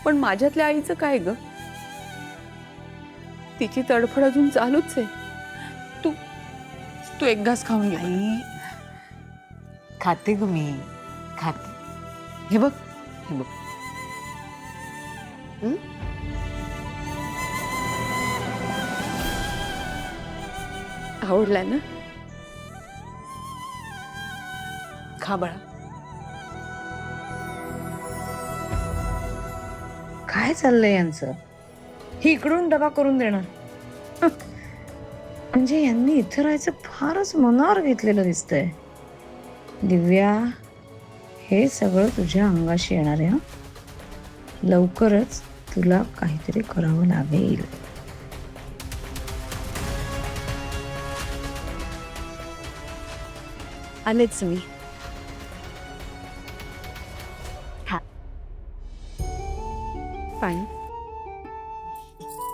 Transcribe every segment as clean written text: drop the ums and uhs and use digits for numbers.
पण माझ्यातल्या आईचं काय ग? तिची तडफड अजून चालूच आहे. तू तू एक घास खाऊन घे. आई खाते ग मी, खाते. हे बघ, हे बघ. आवडला ना? खा बाळा. काय चाललंय यांचं? ही इकडून डबा करून देणार. म्हणजे यांनी इथं राहायचं फारच मनावर घेतलेलं दिसतंय. दिव्या, हे सगळं तुझ्या अंगाशी येणार आहे. लवकरच तुला काहीतरी करावं लागेल. आलेच मी. पाणी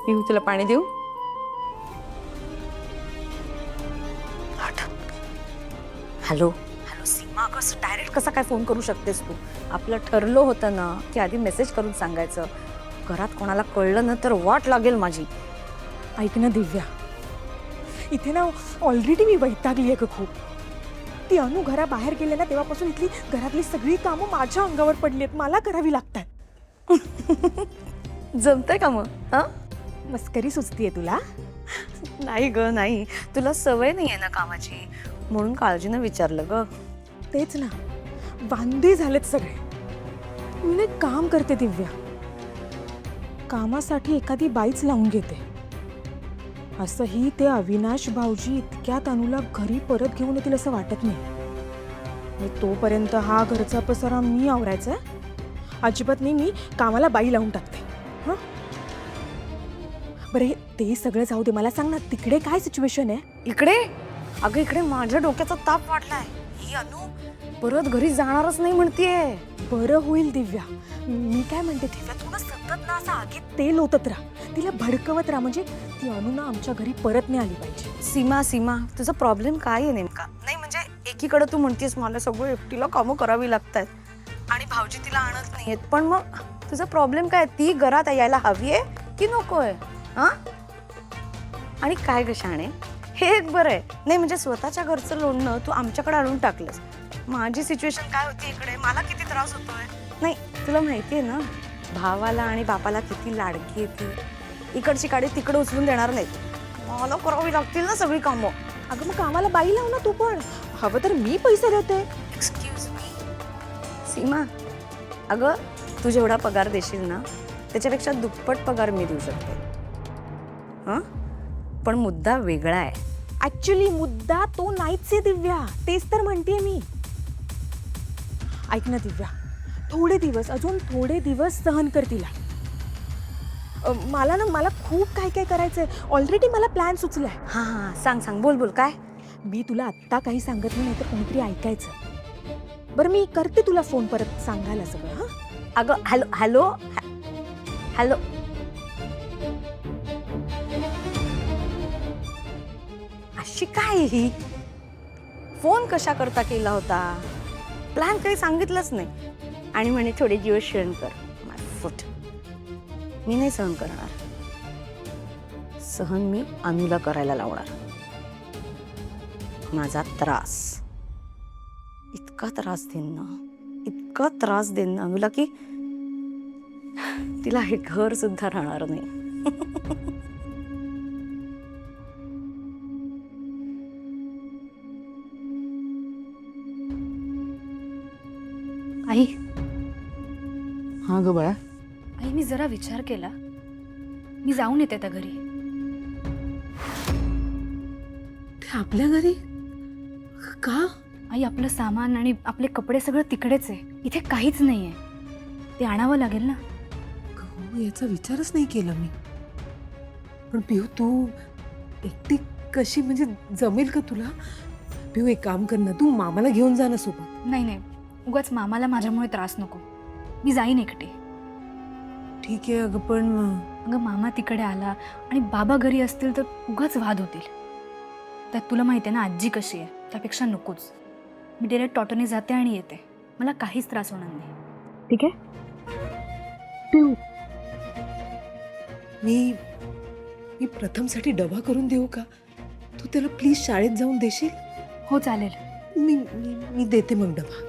पिऊ, तुला पाणी देऊ? हॅलो हॅलो सीमा, कसं डायरेक्ट कसा काय फोन करू शकतेस तू? आपलं ठरलं होतं ना की आधी मेसेज करून सांगायचं. घरात कोणाला कळलं ना तर वाट लागेल माझी. ऐक ना दिव्या, इथे ना ऑलरेडी मी वैतागली आहे ग खूप. ती अनु घराबाहेर गेले ना तेव्हापासून इथली घरातली सगळी कामं माझ्या अंगावर पडली आहेत, मला करावी लागतात. जमतंय का मग? हा, मस्करी सुचतीये तुला? नाही ग नाही, तुला सवय नाही आहे ना कामाची, म्हणून काळजीनं विचारलं ग. तेच ना, वांदे झालेत सगळे. मी ना काम करते दिव्या, कामासाठी एखादी बाईच लावून घेते. असंही ते अविनाश भाऊजी इतक्यात अनुला घरी परत घेऊन येतील असं वाटत नाही. आणि तोपर्यंत हा घरचा पसारा मी आवरायचा. अजिबात नाही, मी कामाला बाई लावून टाकते. हं, बरं ते सगळं जाऊ दे, मला सांग ना तिकडे काय सिच्युएशन आहे? इकडे? अगं इकडे माझ्या डोक्याचा ताप वाढलाय. ही अनु परत घरी जाणारच नाही म्हणतीये. बरं होईल दिव्या. मी काय म्हणते दिव्या, तू ना सतत ना असं आगीत तेल ओतत राहा, तिला भडकवत राहा, म्हणजे ती अनु ना आमच्या घरी परत नाही आली पाहिजे. सीमा सीमा, तुझा प्रॉब्लेम काय आहे नेमका? नाही म्हणजे एकीकडे तू म्हणतेस मला सगळं एकटीला कामं करावी लागतात आणि भाऊजी तिला आणत नाहीयेत, पण मग तुझा प्रॉब्लेम काय? ती घरात यायला हवी आहे की नकोय? हा, आणि काय ग शाणे, हे एक बरं आहे. नाही म्हणजे स्वतःच्या घरचं लोणनं तू आमच्याकडे आणून टाकलंस. माझी सिच्युएशन काय होती इकडे, मला किती त्रास होतोय. नाही तुला माहिती आहे ना, भावाला आणि बापाला किती लाडकी येते. इकडची काडी तिकडे उचलून देणार नाही, मला करावी लागतील ना सगळी कामं. अगं मग कामाला बाई लाव ना तू पण, हवं तर मी पैसे देते. एक्सक्यूज मी सीमा, अगं तू जेवढा पगार देशील ना त्याच्यापेक्षा दुप्पट पगार मी देऊ शकते. हां, पण मुद्दा वेगळा आहे. ऍक्च्युली मुद्दा तो नाहीच आहे दिव्या, तेच तर म्हणतेय मी. ऐक ना दिव्या, थोडे दिवस, अजून थोडे दिवस सहन कर तिला. मला खूप काय काय करायचंय. ऑलरेडी मला प्लॅन सुचलाय. हां हां, सांग सांग, बोल बोल. काय? मी तुला आत्ता काही सांगत नाही, तर कोणीतरी ऐकायचं. बरं मी करते तुला फोन परत सांगायला सगळं. हां अगं हॅलो हॅलो हॅलो, अशी काय ही? फोन कशा करता केला होता? प्लॅन काही सांगितलंच नाही आणि म्हणे थोडे दिवस सहन कर. माय फुट, मी नाही सहन करणार. सहन मी अनुला करायला लावणार. माझा त्रास, इतका त्रास देईन ना, इतका त्रास देईन ना अनुला की तिला हे घर सुद्धा राहणार नाही. आई, हा ग बाळा. आई मी जरा विचार केला, मी जाऊन येते त्या घरी. आपल्या घरी का? आई आपलं सामान आणि आपले कपडे सगळं तिकडेच आहे, इथे काहीच नाहीये. ते आणावं लागेल ना. याचा विचारच नाही केला मी. पण पिऊ, तू एकटी कशी, म्हणजे जमेल का तुला? पिऊ एक काम कर ना, तू मामाला घेऊन जा ना सोबत. नाही नाही, उगाच मामाला माझ्यामुळे त्रास नको, मी जाईन एकटी. ठीक आहे अगं, पण अगं मामा तिकडे आला आणि बाबा घरी असतील तर उगाच वाद होतील. त्यात तुला माहिती आहे ना आजी कशी आहे, त्यापेक्षा नकोच. मी डायरेक्ट टॉटोने जाते आणि येते, मला काहीच त्रास होणार नाही. ठीक आहे पिऊ. मी मी प्रथमसाठी डबा करून देऊ का? तू त्याला प्लीज शाळेत जाऊन देशील? हो चालेल. मी देते मग डबा.